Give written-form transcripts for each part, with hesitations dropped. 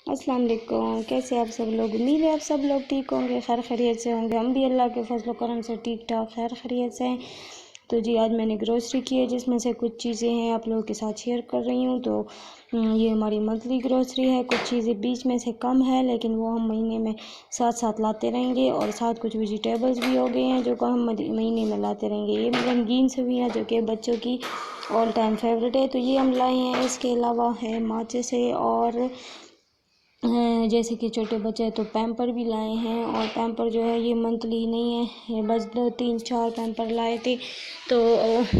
अस्सलाम वालेकुम। कैसे आप सब लोग? उम्मीद है आप सब लोग ठीक होंगे, खैर खैरियत से होंगे। हम भी अल्लाह के फजल करम से ठीक ठाक खैर खैरियत से हैं। तो जी आज मैंने ग्रोसरी की है, जिसमें से कुछ चीज़ें हैं आप लोगों के साथ शेयर कर रही हूँ। तो ये हमारी मंथली ग्रोसरी है। कुछ चीज़ें बीच में से कम है, लेकिन वो हम महीने में साथ साथ लाते रहेंगे। और साथ कुछ वेजिटेबल्स भी हो गए हैं जो को हम महीने में लाते रहेंगे। ये रंगीन सब्जियाँ जो कि बच्चों की ऑल टाइम फेवरेट है, तो ये हम लाए हैं। इसके अलावा है माचिस है, और जैसे कि छोटे बच्चे हैं तो पैम्पर भी लाए हैं। और पैम्पर जो है ये मंथली नहीं है, ये बस 2 3 4 पैम्पर लाए थे। तो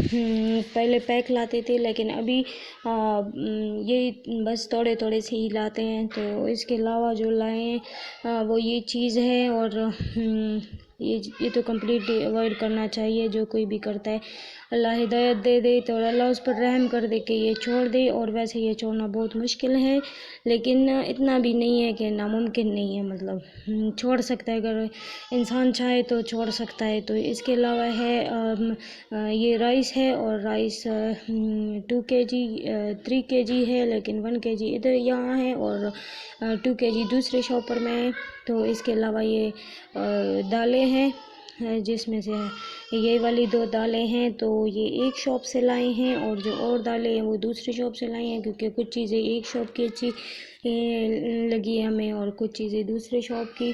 पहले पैक लाते थे, लेकिन अभी ये बस थोड़े थोड़े से ही लाते हैं। तो इसके अलावा जो लाए हैं वो ये चीज़ है। और ये तो कम्प्लीटली अवॉइड करना चाहिए, जो कोई भी करता है। अल्लाह हिदायत दे दे तो अल्लाह उस पर रहम कर दे कि ये छोड़ दे। और वैसे ये छोड़ना बहुत मुश्किल है, लेकिन इतना भी नहीं है कि नामुमकिन नहीं है। मतलब छोड़ सकता है, अगर इंसान चाहे तो छोड़ सकता है। तो इसके अलावा है ये राइस है, और राइस 2 kg 3 kg है, लेकिन 1 kg इधर यहाँ है, और 2 kg दूसरे शॉपर में है। तो इसके अलावा ये दालें हैं, जिसमें से ये वाली 2 दालें हैं तो ये एक शॉप से लाए हैं, और जो और दालें हैं वो दूसरी शॉप से लाई हैं, क्योंकि कुछ चीज़ें एक शॉप की अच्छी लगी है हमें, और कुछ चीज़ें दूसरे शॉप की।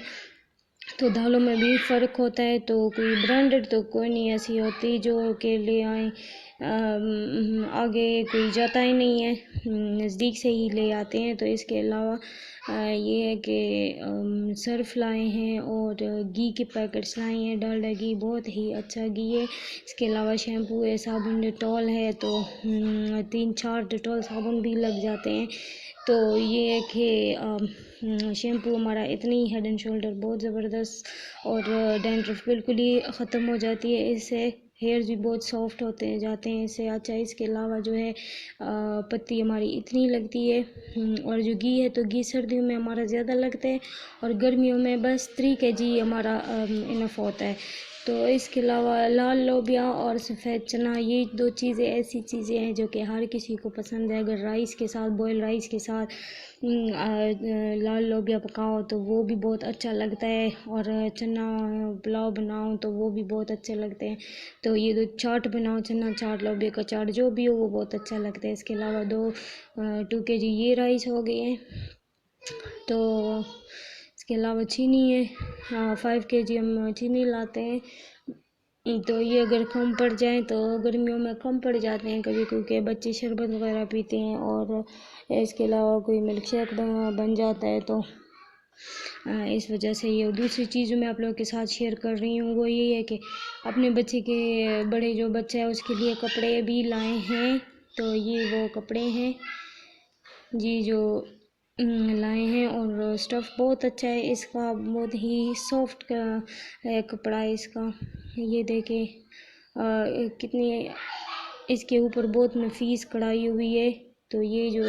तो दालों में भी फ़र्क होता है। तो कोई ब्रांडेड तो कोई नहीं ऐसी होती जो के ले आए, आगे कोई जाता ही नहीं है, नज़दीक से ही ले आते हैं। तो इसके अलावा ये है कि सर्फ लाए हैं, और घी के पैकेट्स लाए हैं। डालडा घी बहुत ही अच्छा घी है। इसके अलावा शैम्पू है, साबुन, डिटॉल है। तो 3 4 डिटॉल साबुन भी लग जाते हैं। तो ये है कि शैम्पू हमारा इतनी हेड एंड शोल्डर बहुत ज़बरदस्त, और डैंड्रफ बिल्कुल ही ख़त्म हो जाती है इससे। हेयर्स भी बहुत सॉफ्ट होते हैं जाते हैं इससे। अच्छा, इसके अलावा जो है पत्ती हमारी इतनी लगती है। और जो घी है तो घी सर्दियों में हमारा ज़्यादा लगता है, और गर्मियों में बस 3 kg हमारा इनफ होता है। तो इसके अलावा लाल लोबिया और सफ़ेद चना, ये 2 चीज़ें ऐसी चीज़ें हैं जो कि हर किसी को पसंद है। अगर राइस के साथ, बॉयल राइस के साथ लाल लोबिया पकाओ तो वो भी बहुत अच्छा लगता है, और चना पुलाव बनाओ तो वो भी बहुत अच्छे लगते हैं। तो ये 2 चाट बनाओ, चना चाट, लोबिया का चाट, जो भी हो वो बहुत अच्छा लगता है। इसके अलावा 2 ये राइस हो गए हैं। तो इसके अलावा चीनी है, 5 kg हम चीनी लाते हैं। तो ये अगर कम पड़ जाए तो गर्मियों में कम पड़ जाते हैं कभी, क्योंकि बच्चे शरबत वगैरह पीते हैं, और इसके अलावा कोई मिल्क शेक बन जाता है। तो इस वजह से ये दूसरी चीज़ मैं आप लोगों के साथ शेयर कर रही हूँ, वो यही है कि अपने बच्चे के, बड़े जो बच्चा है उसके लिए कपड़े भी लाए हैं। तो ये वो कपड़े हैं जी जो लाए हैं, और स्टफ़ बहुत अच्छा है इसका, बहुत ही सॉफ्ट का है कपड़ा इसका। ये देखें कितनी इसके ऊपर बहुत नफीस कढ़ाई हुई है। तो ये जो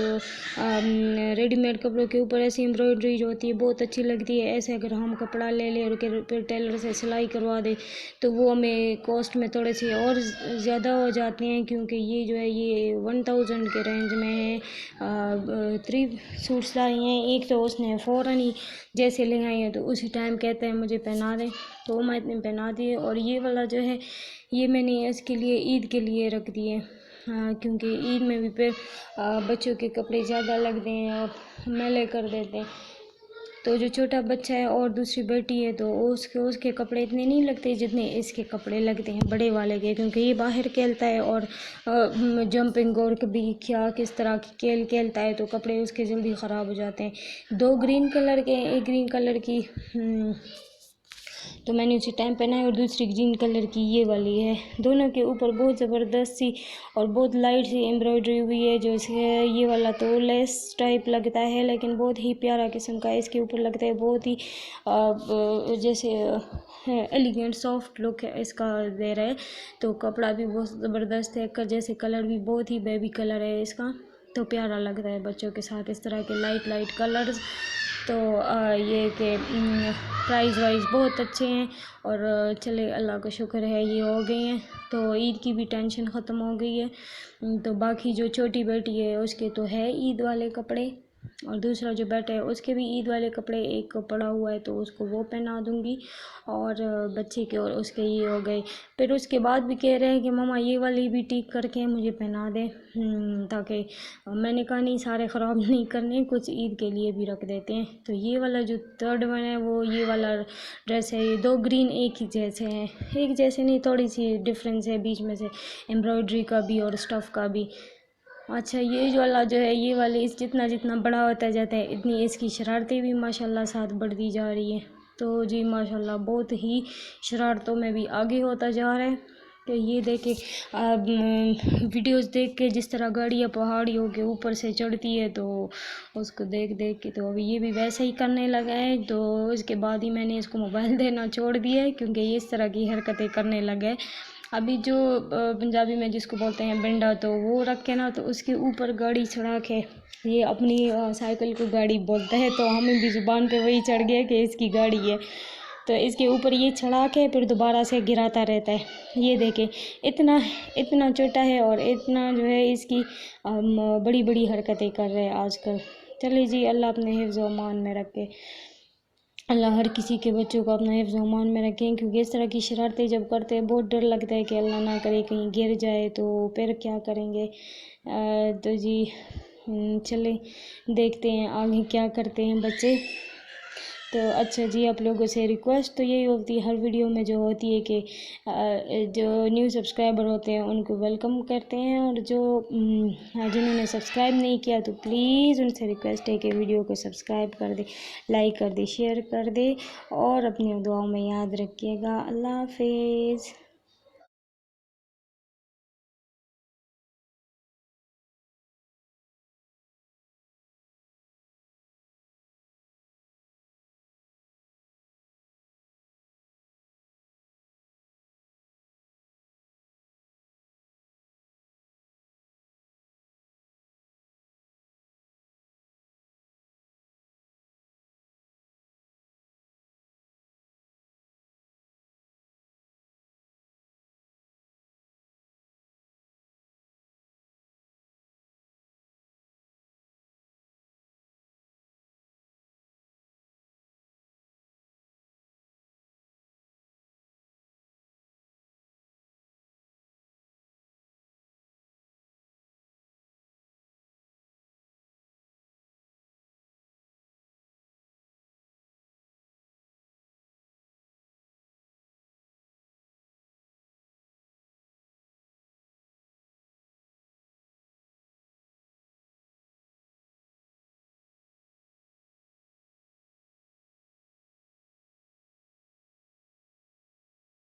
रेडीमेड कपड़ों के ऊपर ऐसी एम्ब्रॉयडरी जो होती है बहुत अच्छी लगती है। ऐसे अगर हम कपड़ा ले लें और फिर टेलर से सिलाई करवा दें तो वो हमें कॉस्ट में थोड़े से और ज़्यादा हो जाते हैं, क्योंकि ये जो है ये 1000 के रेंज में है। 3 सूट्स लाई हैं। एक तो उसने फ़ौरन ही जैसे ले आई है तो उसी टाइम कहते हैं मुझे पहना दें, तो मैं इतने पहना दिए। और ये वाला जो है ये मैंने इसके लिए ईद के लिए रख दिए, क्योंकि ईद में भी फिर बच्चों के कपड़े ज़्यादा लगते हैं और मैले कर देते हैं। तो जो छोटा बच्चा है और दूसरी बेटी है तो उसके कपड़े इतने नहीं लगते जितने इसके कपड़े लगते हैं बड़े वाले के, क्योंकि ये बाहर खेलता है और जंपिंग और कभी क्या किस तरह की खेलता है तो कपड़े उसके जल्दी ख़राब हो जाते हैं। 2 ग्रीन कलर के, एक ग्रीन कलर की तो मैंने उसी टाइम पहना है, और दूसरी ग्रीन कलर की ये वाली है। दोनों के ऊपर बहुत ज़बरदस्त सी और बहुत लाइट सी एम्ब्रॉयडरी हुई है। जो इसके ये वाला तो लेस टाइप लगता है, लेकिन बहुत ही प्यारा किस्म का इसके ऊपर लगता है। बहुत ही जैसे एलिगेंट सॉफ्ट लुक है इसका दे रहा है। तो कपड़ा भी बहुत ज़बरदस्त है, जैसे कलर भी बहुत ही बेबी कलर है इसका, तो प्यारा लगता है बच्चों के साथ इस तरह के लाइट लाइट कलर्स। तो ये कि प्राइस वाइज बहुत अच्छे हैं, और चले अल्लाह का शुक्र है ये हो गए हैं। तो ईद की भी टेंशन ख़त्म हो गई है। तो बाकी जो छोटी बेटी है उसके तो है ईद वाले कपड़े, और दूसरा जो बेटा है उसके भी ईद वाले कपड़े एक पड़ा हुआ है, तो उसको वो पहना दूँगी। और बच्चे के और उसके ये हो गए। फिर उसके बाद भी कह रहे हैं कि मम्मा ये वाली भी ठीक करके मुझे पहना दें, ताकि मैंने कहा नहीं, सारे ख़राब नहीं करने, कुछ ईद के लिए भी रख देते हैं। तो ये वाला जो थर्ड वन है वो ये वाला ड्रेस है। ये दो ग्रीन एक ही जैसे हैं, एक जैसे नहीं, थोड़ी सी डिफरेंस है बीच में से, एम्ब्रॉयडरी का भी और स्टफ़ का भी। अच्छा, ये वाला जो है, ये वाले इस जितना जितना बड़ा होता जाता है इतनी इसकी शरारतें भी माशाल्लाह साथ बढ़ती जा रही है। तो जी माशाल्लाह बहुत ही शरारतों में भी आगे होता जा रहा है। कि ये देखे अब वीडियोस देख के जिस तरह गाड़ियाँ पहाड़ियों के ऊपर से चढ़ती है, तो उसको देख देख के तो अभी ये भी वैसे ही करने लगा है। तो इसके बाद ही मैंने इसको मोबाइल देना छोड़ दिया है, क्योंकि ये इस तरह की हरकतें करने लगा है। अभी जो पंजाबी में जिसको बोलते हैं बिंडा, तो वो रख के ना, तो उसके ऊपर गाड़ी चढ़ा के ये अपनी साइकिल को गाड़ी बोलता है, तो हमें भी ज़ुबान पे वही चढ़ गया कि इसकी गाड़ी है। तो इसके ऊपर ये चढ़ा के फिर दोबारा से गिराता रहता है। ये देखें, इतना इतना छोटा है और इतना जो है इसकी बड़ी बड़ी हरकतें कर रहे हैं आजकल। चलिए जी, अल्लाह अपने हिफ्ज़ व अमान में रखे। अल्लाह हर किसी के बच्चों को अपना हिफ्ज़ व अमान में रखें, क्योंकि इस तरह की शरारतें जब करते हैं बहुत डर लगता है कि अल्लाह ना करे कहीं गिर जाए तो फिर क्या करेंगे। तो जी चलें देखते हैं आगे क्या करते हैं बच्चे। तो अच्छा जी, आप लोगों से रिक्वेस्ट तो यही होती है हर वीडियो में जो होती है कि जो न्यू सब्सक्राइबर होते हैं उनको वेलकम करते हैं, और जो जिन्होंने सब्सक्राइब नहीं किया तो प्लीज़ उनसे रिक्वेस्ट है कि वीडियो को सब्सक्राइब कर दे, लाइक कर दे, शेयर कर दे, और अपनी दुआओं में याद रखिएगा। अल्लाह हाफिज़।